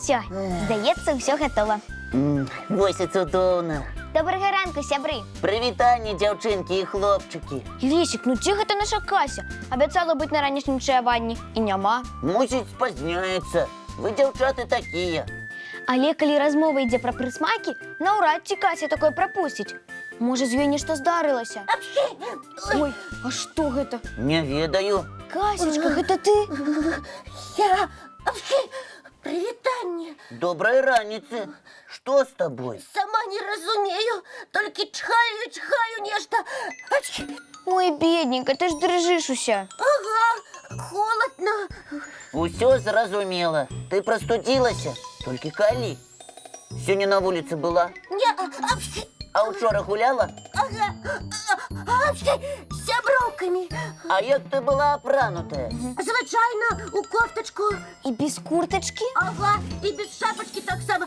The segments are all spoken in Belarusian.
Все, здається, все готово. Ось і цудовно. Доброго ранку, сябри. Привітання, дівчинки і хлопчики. Лесик, ну чи гэта наша Кася? Обіцяла бути на ранішнім чаюванні. І нема. Мусить, спазняється. Ви, дівчата, такі. Але коли розмова йде про присмаки, навряд чи Кася такое пропустить. Може, з ёй нешта здарилося? Ой, а што гэта? Не ведаю. Касечка, гэта ты? Я привітання. Доброї раніці. Що з тобою? Сама не розумію, тільки чхаю нешта. Ой, бедненька, ти ж дрижиш уся. Ага, холодно. Усё зразумела. Ти простудилася? Тільки коли? Сьогодні на вулиці була? Не, А вчора гуляла? ага, з сябровками. А як ти була опранутая? Звичайно, у кофточку. І без курточки? Ага, і без шапочки так само.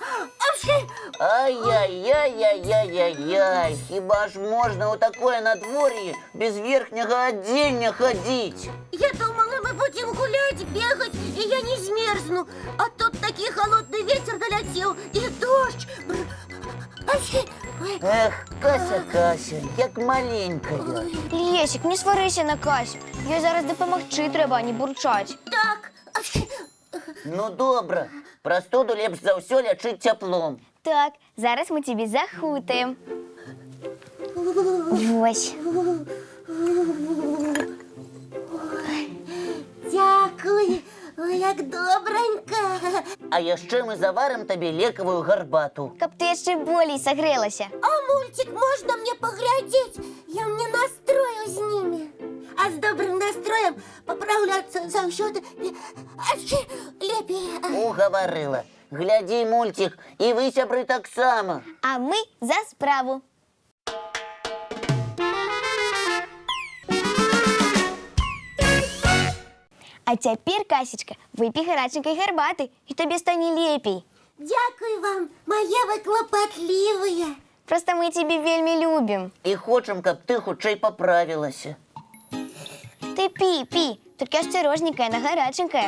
Ай-яй-яй-яй-яй-яй. Хіба ж можна у такое надвор'е без верхнього одіння ходить? Я думала, мы будем гулять, бегать, и я не змерзну. А тут такий холодный ветер налетел, и дождь. Ех, Кася, як маленькая. Лесик, не сварися на Касю. Їй зараз допомогти треба, а не бурчать. Так. Ну добре, простуду лепш за все лечить теплом. Так, зараз ми тобі захутаємо. Ось. Дякую. Ой, як добренько. А яшчэ мы заварим тобі лекавую гарбату. Каб ти ще болей согрелася. А мультик можна мне поглядеть? Я мне настрою з ними. А з добрим настроєм поправляться завжди лепее. Уговорила. Гляди мультик, і ви, сябри, так само. А ми за справу. А цяпер, Касечка, випій гаряченької гарбати, і тобі стане лепей. Дякую вам, моя ви клопотливая. Просто ми тебе вельми любим. І хочем, каб ти хутчэй поправилася. Ти пій, тільки осторожненька, вона гаряченька.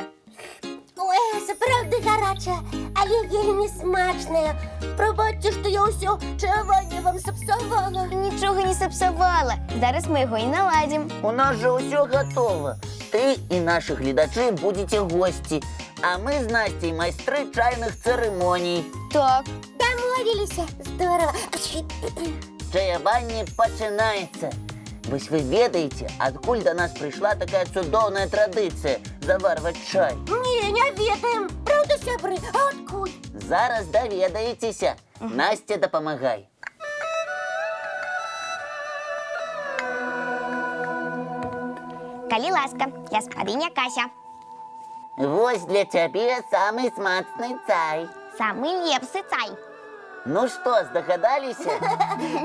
Ой, справді гаряча, але вельми смачная. Пробачте, що я усе чаювання вам сапсувала. Нічого не сапсувала. Зараз ми його і наладимо. У нас же все готово. Ти і наші глядачі будете гості, а ми з Настей майстри чайних церемоній. Так. Домовилися. Здорово. Чаяванне починається. Вось вы ведаеце, адкуль до нас прийшла така цудоўная традиція заварваць чай? Не ведаем. Правда, сябры? А откуль? Зараз даведаецеся. Настя, дапамагай. Калі ласка, гаспадыня Кася. Вось для цябе самы смачны чай. Самы лепсы чай. Ну што, здагадаліся?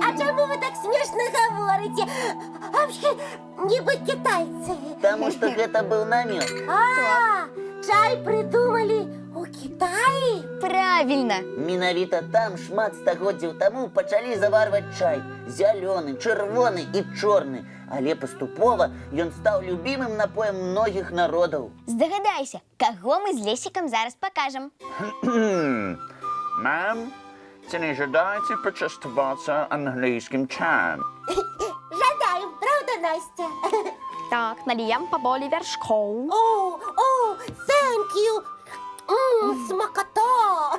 А чому ви так смішно говорите? А вообще, ніби китайці. Таму што гэта быў намёк. А, чай придумали у Китаї? Правильно. Менавіта там шмат стагоддзяў таму пачалі заварваць чай. Зялёны, чырвоны і чорны. Але паступова ён стаў любімым напоем многіх народаў. Здагадайся, каго мы з Лесікам зараз пакажам. Мам, чи не жадаєте почастуватися англійським чаєм? Жадаем, правда, Настя? Так, налієм поболі вершков. О, thank you. Смакота.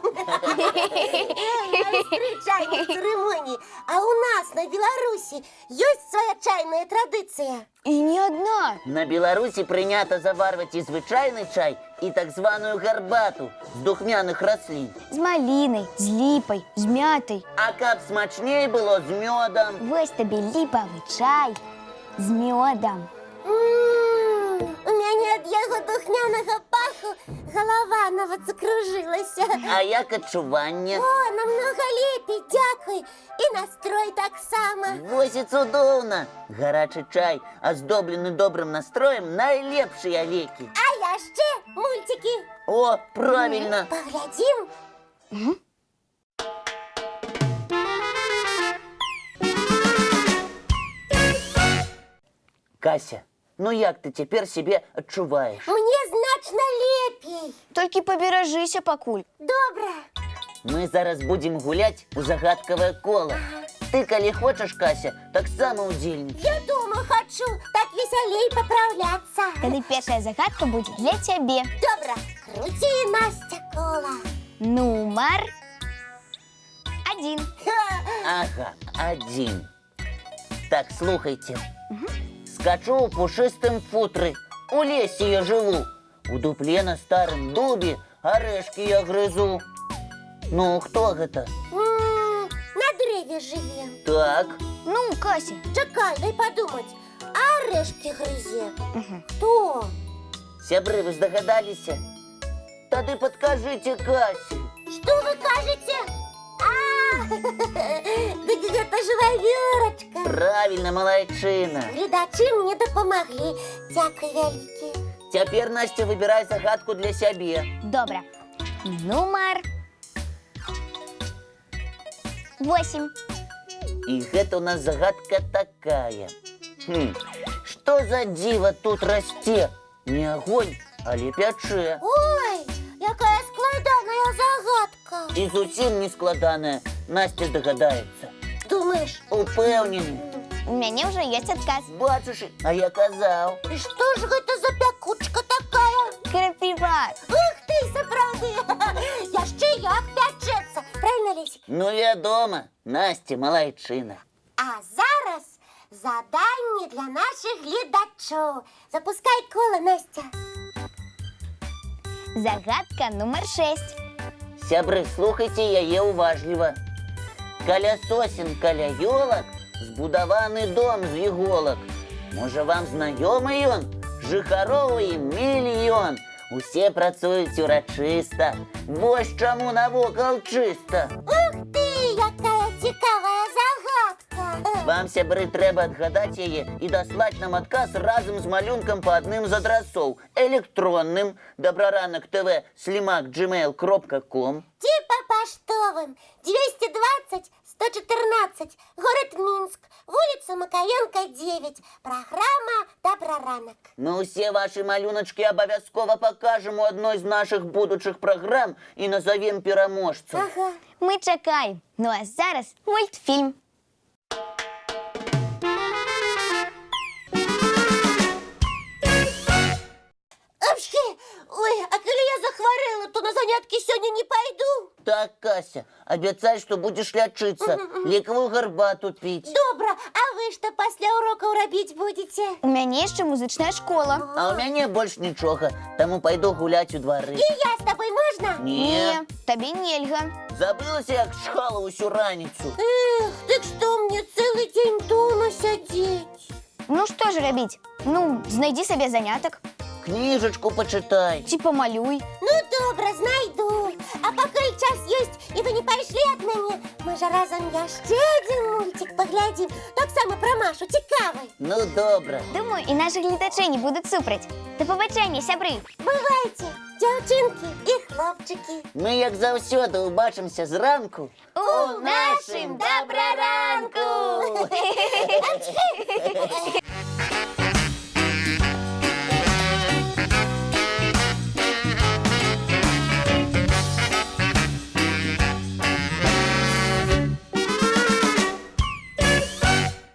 Чайной церемонии. А у нас на Беларуси есть своя чайная традиция. І не одна. На Беларусі прынята заварваць і звычайны чай, і так званую гарбату з духмяных раслін. З малінай, з ліпай, з мятай. А каб смачней было з мёдам. Вось табе ліпавы чай з мёдам. У мяне ад яго духмянага паху голова нават закружилася. А як адчуванне? О, намного лепей, дзякуй. І настрой таксама. Вось і цудоўна. Гарачы чай, аздоблены добрым настроем, найлепшыя лекі. А яшчэ мультики. О, правильно. Поглядим. Кася, ну як ти тепер себе адчуваєш? Мне значно лепей. Толькі паберажыся пакуль. Добра. Мы зараз будем гулять у загадковое коло. Ты, коли хочешь, Кася, так само удельничай. Я дома хочу, так веселей поправляться. Тады першая загадка будзе для цябе. Добра, крути, Настя, кола. Нумар 1. Ага, 1. Так, слухайте. Скачу у пушистым футры. У лесе я живу. У дупле на старом дубе орешки я грызу. Ну, кто это? На древе живе. Так, Ну, Кася, Чекай, дай подумать. А орешки грызе? Кто? сябры, вы здогадались? Тады подкажите Касе. Что вы кажете? Да где-то живая Верочка. Правильно, малайчина. Глядачи мне допомогли. Дякую велике. Теперь, Настя, выбирай загадку для себе. добра. Нумар 8. И это у нас загадка такая. Что за диво тут расте? Не огонь, а лепяче. Ой, якая складаная загадка. И зусім не складаная. Настя здогадається. Думаешь, Упевнений. У мяне ўжо ёсць адказ. Бачиш, а я казав. и что же это за пякучка такая? Крапіва. Ух ты, сапраўды. Яшчэ як пячэцца. Правильно, Лесик? Ну, вядома, Настя малайчына. А зараз задание для наших глядачоў. Запускай коло, Настя. Загадка нумар 6. Сябры, слухайте яе уважліва. Каля сосен, каля ёлак збудаваны дом з іголак. Можа, вам знаёмы ён? Жыхароў ім мільён. Усе працуюць урачыста. Вось чаму навокал чыста. Ух ты, якая цікавая загадка. Вам, сябры, трэба адгадаць яе і даслаць нам адказ разам з малюнкам па адным з адрасоў. Электронным добраранок.tv@gmail.com. Типа поштовым. 220 114. Город Минск. Улица Макаенко, 9. Программа «Доброранок». Мы усе ваши малюночки абавязкова покажем у одной з наших будучых программ і назовем пераможцу. Ага. Мы чакаем. Ну а зараз мультфільм. Вообще, ой, а коли я захворела, то на занятки сегодня не пойду. Так, Кася, обяцай, что будешь лячиться, лекавую гарбату пить. Добра, а вы что после уроков робить будете? У мяне яшчэ музычная школа. А у мяне больш нічога, таму пайду гуляць у двары. И я с тобой можно? Не, табе нельга. забылася, як чхала усю раніцу. Эх, так что мне целый день дома сидеть? Ну што ж рабіць? Ну, знайдзі сабе занятак. Кніжачку почитай. Ці памалюй. Ну, добра, знайду. А пока и час есть, и вы не пошли от меня, мы же разом яшчэ один мультик поглядим. Так само про Машу, цікавый. Ну, добра. Думаю, і наші глядачі не будуть супраць. До побачення, сябры. Бывайте, девчонки и хлопчики. Ми, як заўсёды, убачимся зранку. У нашым добраранку!